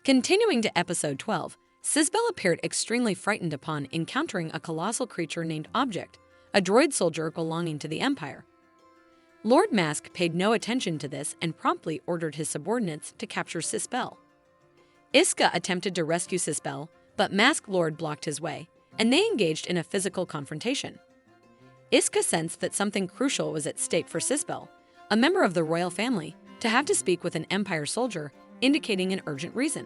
Continuing to episode 12, Sisbel appeared extremely frightened upon encountering a colossal creature named Object, a droid soldier belonging to the Empire. Lord Mask paid no attention to this and promptly ordered his subordinates to capture Sisbel. Iska attempted to rescue Sisbel, but Mask Lord blocked his way, and they engaged in a physical confrontation. Iska sensed that something crucial was at stake for Sisbel, a member of the royal family, to have to speak with an Empire soldier, indicating an urgent reason.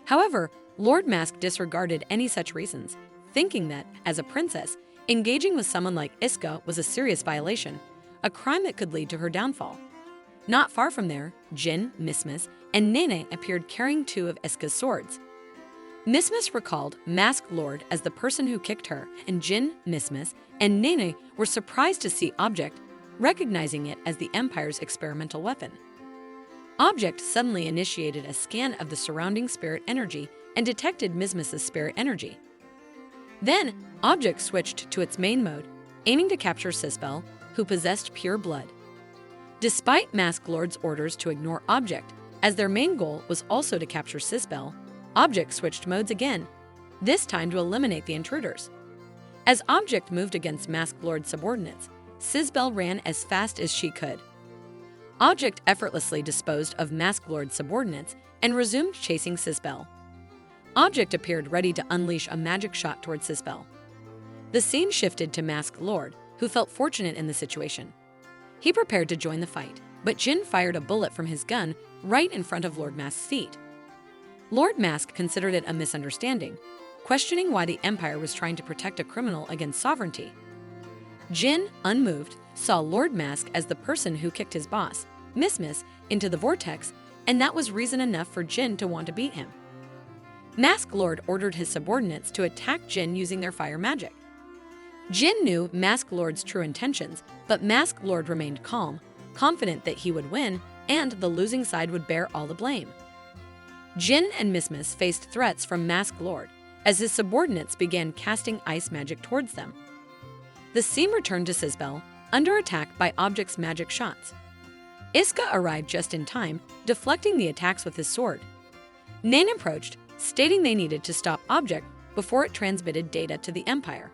However, Lord Mask disregarded any such reasons, thinking that, as a princess, engaging with someone like Iska was a serious violation, a crime that could lead to her downfall. Not far from there, Jin, Mismas, and Nene appeared carrying two of Iska's swords. Mismas recalled Mask Lord as the person who kicked her, and Jin, Mismas, and Nene were surprised to see Object, recognizing it as the Empire's experimental weapon. Object suddenly initiated a scan of the surrounding spirit energy and detected Mismas's spirit energy. Then, Object switched to its main mode, aiming to capture Sisbel, who possessed pure blood. Despite Mask Lord's orders to ignore Object, as their main goal was also to capture Sisbel, Object switched modes again, this time to eliminate the intruders. As Object moved against Mask Lord's subordinates, Sisbel ran as fast as she could. Object effortlessly disposed of Mask Lord's subordinates and resumed chasing Sisbel. Object appeared ready to unleash a magic shot towards Sisbel. The scene shifted to Mask Lord, who felt fortunate in the situation. He prepared to join the fight, but Jin fired a bullet from his gun right in front of Lord Mask's feet. Lord Mask considered it a misunderstanding, questioning why the Empire was trying to protect a criminal against sovereignty. Jin, unmoved, saw Lord Mask as the person who kicked his boss, Mismas, into the vortex, and that was reason enough for Jin to want to beat him. Mask Lord ordered his subordinates to attack Jin using their fire magic. Jin knew Mask Lord's true intentions, but Mask Lord remained calm, confident that he would win and the losing side would bear all the blame. Jin and Mismas faced threats from Mask Lord as his subordinates began casting ice magic towards them. The scene returned to Sisbel, under attack by Object's magic shots. Iska arrived just in time, deflecting the attacks with his sword. Nane approached, stating they needed to stop Object before it transmitted data to the Empire.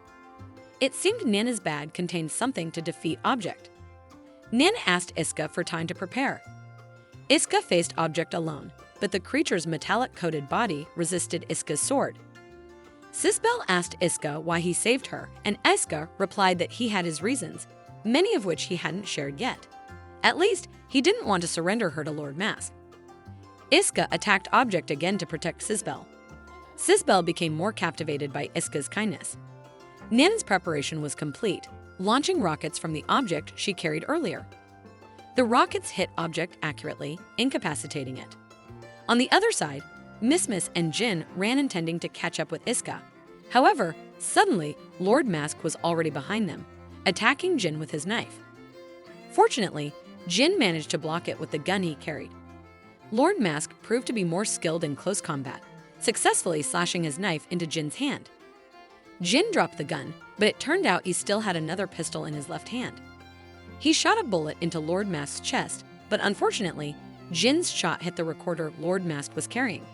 It seemed Nana's bag contained something to defeat Object. Nana asked Iska for time to prepare. Iska faced Object alone, but the creature's metallic-coated body resisted Iska's sword. Sisbel asked Iska why he saved her, and Iska replied that he had his reasons, many of which he hadn't shared yet. At least, he didn't want to surrender her to Lord Mask. Iska attacked Object again to protect Sisbel. Sisbel became more captivated by Iska's kindness. Nana's preparation was complete, launching rockets from the object she carried earlier. The rockets hit Object accurately, incapacitating it. On the other side, Mismas and Jin ran intending to catch up with Iska. However, suddenly, Lord Mask was already behind them, attacking Jin with his knife. Fortunately, Jin managed to block it with the gun he carried. Lord Mask proved to be more skilled in close combat, successfully slashing his knife into Jin's hand. Jin dropped the gun, but it turned out he still had another pistol in his left hand. He shot a bullet into Lord Mask's chest, but unfortunately, Jin's shot hit the recorder Lord Mask was carrying.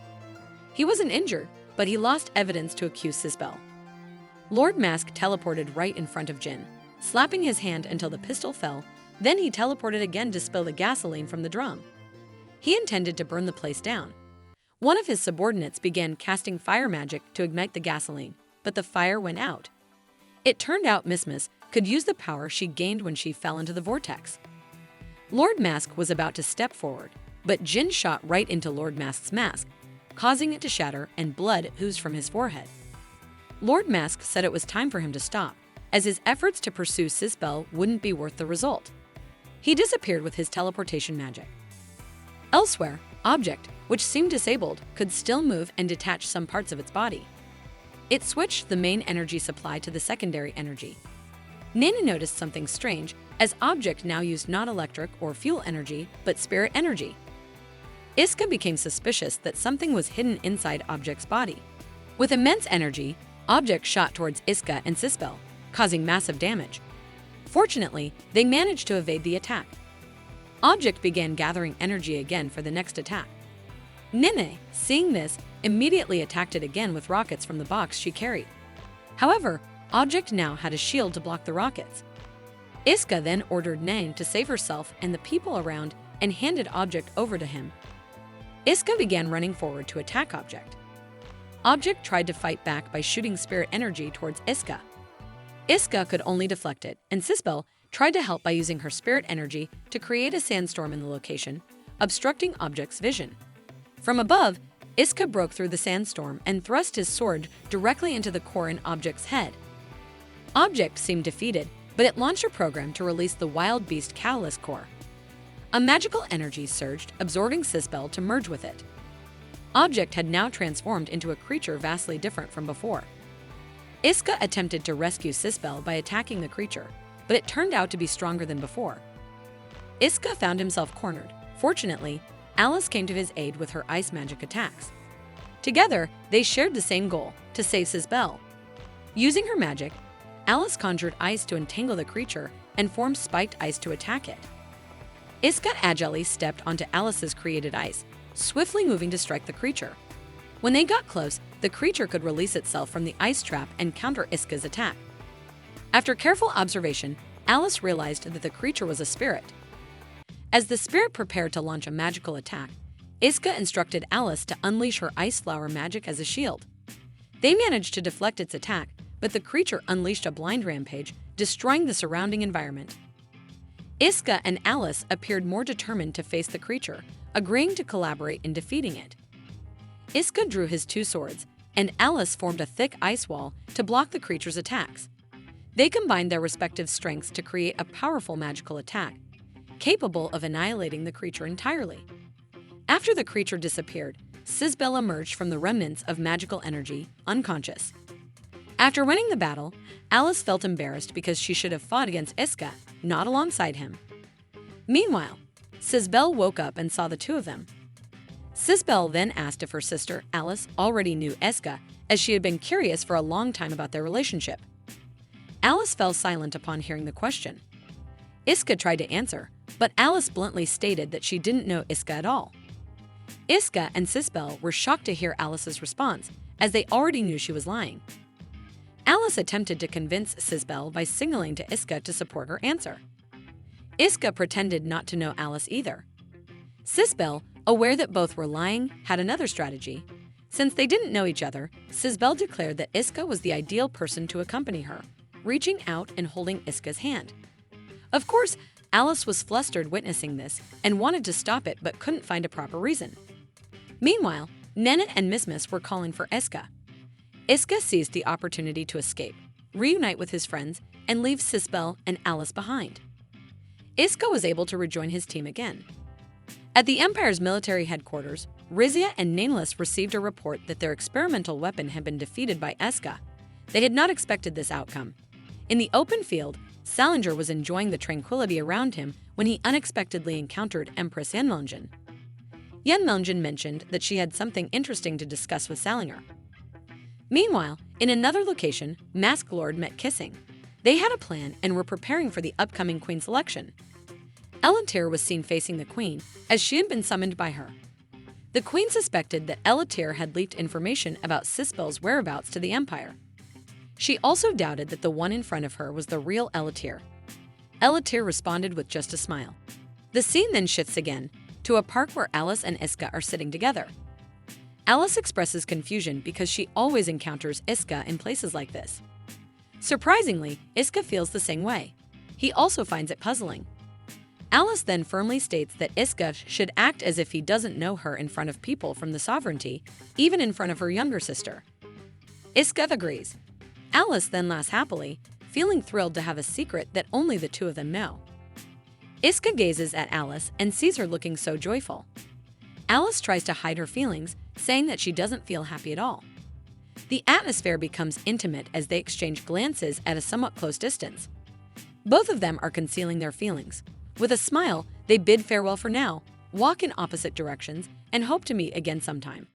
He wasn't injured, but he lost evidence to accuse Sisbel. Lord Mask teleported right in front of Jin, slapping his hand until the pistol fell, then he teleported again to spill the gasoline from the drum. He intended to burn the place down. One of his subordinates began casting fire magic to ignite the gasoline, but the fire went out. It turned out Mismas could use the power she gained when she fell into the vortex. Lord Mask was about to step forward, but Jin shot right into Lord Mask's mask, causing it to shatter and blood oozed from his forehead. Lord Mask said it was time for him to stop, as his efforts to pursue Sisbel wouldn't be worth the result. He disappeared with his teleportation magic. Elsewhere, Object, which seemed disabled, could still move and detach some parts of its body. It switched the main energy supply to the secondary energy. Nana noticed something strange, as Object now used not electric or fuel energy, but spirit energy. Iska became suspicious that something was hidden inside Object's body. With immense energy, Object shot towards Iska and Sisbel, causing massive damage. Fortunately, they managed to evade the attack. Object began gathering energy again for the next attack. Nene, seeing this, immediately attacked it again with rockets from the box she carried. However, Object now had a shield to block the rockets. Iska then ordered Nene to save herself and the people around and handed Object over to him. Iska began running forward to attack Object. Object tried to fight back by shooting spirit energy towards Iska. Iska could only deflect it, and Sisbel tried to help by using her spirit energy to create a sandstorm in the location, obstructing Object's vision. From above, Iska broke through the sandstorm and thrust his sword directly into the core in Object's head. Object seemed defeated, but it launched a program to release the wild beast Catalyst core. A magical energy surged, absorbing Sisbel to merge with it. Object had now transformed into a creature vastly different from before. Iska attempted to rescue Sisbel by attacking the creature, but it turned out to be stronger than before. Iska found himself cornered. Fortunately, Alice came to his aid with her ice magic attacks. Together, they shared the same goal, to save Sisbel. Using her magic, Alice conjured ice to entangle the creature and formed spiked ice to attack it. Iska agilely stepped onto Alice's created ice, swiftly moving to strike the creature. When they got close, the creature could release itself from the ice trap and counter Iska's attack. After careful observation, Alice realized that the creature was a spirit. As the spirit prepared to launch a magical attack, Iska instructed Alice to unleash her ice flower magic as a shield. They managed to deflect its attack, but the creature unleashed a blind rampage, destroying the surrounding environment. Iska and Alice appeared more determined to face the creature, agreeing to collaborate in defeating it. Iska drew his two swords, and Alice formed a thick ice wall to block the creature's attacks. They combined their respective strengths to create a powerful magical attack, capable of annihilating the creature entirely. After the creature disappeared, Sisbel emerged from the remnants of magical energy, unconscious. After winning the battle, Alice felt embarrassed because she should have fought against Iska, not alongside him. Meanwhile, Sisbel woke up and saw the two of them. Sisbel then asked if her sister, Alice, already knew Iska, as she had been curious for a long time about their relationship. Alice fell silent upon hearing the question. Iska tried to answer, but Alice bluntly stated that she didn't know Iska at all. Iska and Sisbel were shocked to hear Alice's response, as they already knew she was lying. Alice attempted to convince Sisbel by signaling to Iska to support her answer. Iska pretended not to know Alice either. Sisbel, aware that both were lying, had another strategy. Since they didn't know each other, Sisbel declared that Iska was the ideal person to accompany her, reaching out and holding Iska's hand. Of course, Alice was flustered witnessing this and wanted to stop it but couldn't find a proper reason. Meanwhile, Nennet and Mismis were calling for Iska. Iska seized the opportunity to escape, reunite with his friends, and leave Sisbel and Alice behind. Iska was able to rejoin his team again. At the Empire's military headquarters, Rizia and Nameless received a report that their experimental weapon had been defeated by Iska. They had not expected this outcome. In the open field, Salinger was enjoying the tranquility around him when he unexpectedly encountered Empress Yenmelngen. Yenmelngen mentioned that she had something interesting to discuss with Salinger. Meanwhile, in another location, Mask Lord met Kissing. They had a plan and were preparing for the upcoming queen selection. Elatir was seen facing the queen, as she had been summoned by her. The queen suspected that Elatir had leaked information about Sisbel's whereabouts to the Empire. She also doubted that the one in front of her was the real Elatir. Elatir responded with just a smile. The scene then shifts again, to a park where Alice and Iska are sitting together. Alice expresses confusion because she always encounters Iska in places like this. Surprisingly, Iska feels the same way. He also finds it puzzling. Alice then firmly states that Iska should act as if he doesn't know her in front of people from the sovereignty, even in front of her younger sister. Iska agrees. Alice then laughs happily, feeling thrilled to have a secret that only the two of them know. Iska gazes at Alice and sees her looking so joyful. Alice tries to hide her feelings, saying that she doesn't feel happy at all. The atmosphere becomes intimate as they exchange glances at a somewhat close distance. Both of them are concealing their feelings. With a smile, they bid farewell for now, walk in opposite directions, and hope to meet again sometime.